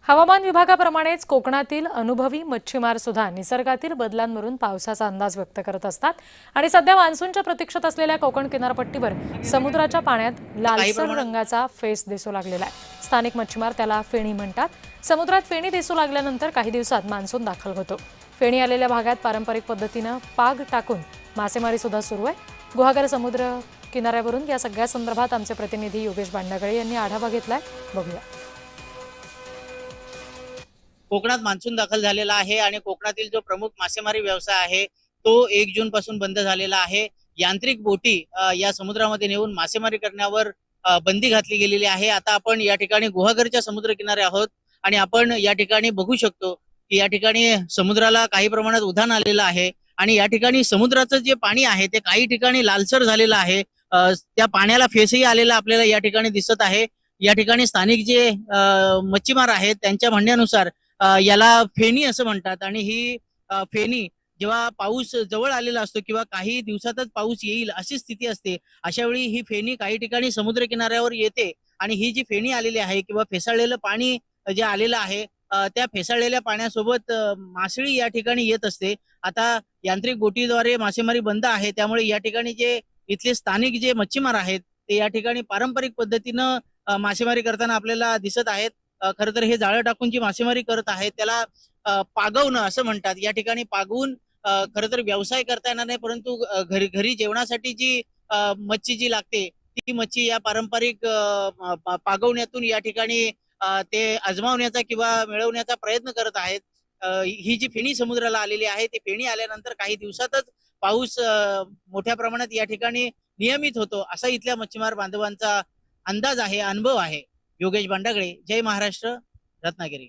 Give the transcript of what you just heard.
हवामान विभागाप्रमाणेच कोकणातील अनुभवी मच्छीमार सुद्धा निसर्गातील बदलांवरून पावसाचा अंदाज व्यक्त करत असतात आणि सध्या मान्सूनच्या प्रतीक्षेत असलेल्या कोकण किनारपट्टीवर समुद्राच्या पाण्यात काही लालसर प्रमाणात रंगाचा फेस दिसू लागलेला आहे। स्थानिक मच्छीमार त्याला फेणी म्हणतात। समुद्रात फेणी दिसू लागल्यानंतर काही दिवसात मान्सून दाखल होतो। फेणी आलेल्या भागात पारंपरिक पद्धतीने पाग टाकून मासेमारी सुद्धा सुरू आहे। गुहागर समुद्र किनाऱ्यावरून या सगळ्या संदर्भात आमचे प्रतिनिधी योगेश बांडगळे यांनी आढावा घेतलाय, बघूया। कोकणात मान्सून दाखल झालेला आहे आणि कोकणातील जो प्रमुख मासेमारी व्यवसाय आहे तो 1 जून पासून बंद झालेला आहे। यांत्रिक बोटी या समुद्रामध्ये नेऊन मासेमारी करण्यावर बंदी घातली गेलेली आहे। आता आपण या ठिकाणी गुहागरच्या समुद्र किनारे आहोत आणि आपण या ठिकाणी बघू शकतो की या ठिकाणी समुद्राला काही प्रमाणात उधाण आलेलं आहे आणि या ठिकाणी समुद्राचं जे पाणी आहे ते काही ठिकाणी लालसर झालेलं आहे। त्या पाण्याला फेसही आलेला आपल्याला या ठिकाणी दिसत आहे। या ठिकाणी स्थानिक जे मच्छीमार आहेत त्यांच्या म्हणण्यानुसार याला फेणी असं म्हणतात आणि ही फेणी जेव्हा पाऊस जवळ आलेला असतो किंवा काही दिवसातच पाऊस येईल अशी स्थिती असते, अशा वेळी ही फेणी काही ठिकाणी समुद्र किनाऱ्यावर येते आणि ही जी फेणी आलेली आहे किंवा फेसाळलेलं पाणी जे आलेलं आहे त्या फेसाळलेल्या पाण्यासोबत मासळी या ठिकाणी येत असते। आता यांत्रिक बोटीद्वारे मासेमारी बंद आहे, त्यामुळे या ठिकाणी जे इथले स्थानिक जे मच्छीमार आहेत ते या ठिकाणी पारंपरिक पद्धतीनं मासेमारी करताना आपल्याला दिसत आहेत। खरं तर हे जाळं टाकून जी मासेमारी करत आहेत त्याला पागवणं असं म्हणतात। या ठिकाणी पागवून खरं तर व्यवसाय करता येणार नाही, परंतु घरी घरी जेवणासाठी जी मच्छी जी लागते ती मच्छी या पारंपरिक पागवण्यातून या ठिकाणी ते आजमावण्याचा किंवा मिळवण्याचा प्रयत्न करत आहेत। ही जी फेणी समुद्राला आलेली आहे ती फेणी आल्यानंतर काही दिवसातच पाऊस मोठ्या प्रमाणात या ठिकाणी नियमित होतो असा इथल्या मच्छीमार बांधवांचा अंदाज आहे, अनुभव आहे। योगेश बांडगळे, जय महाराष्ट्र, रत्नागिरी।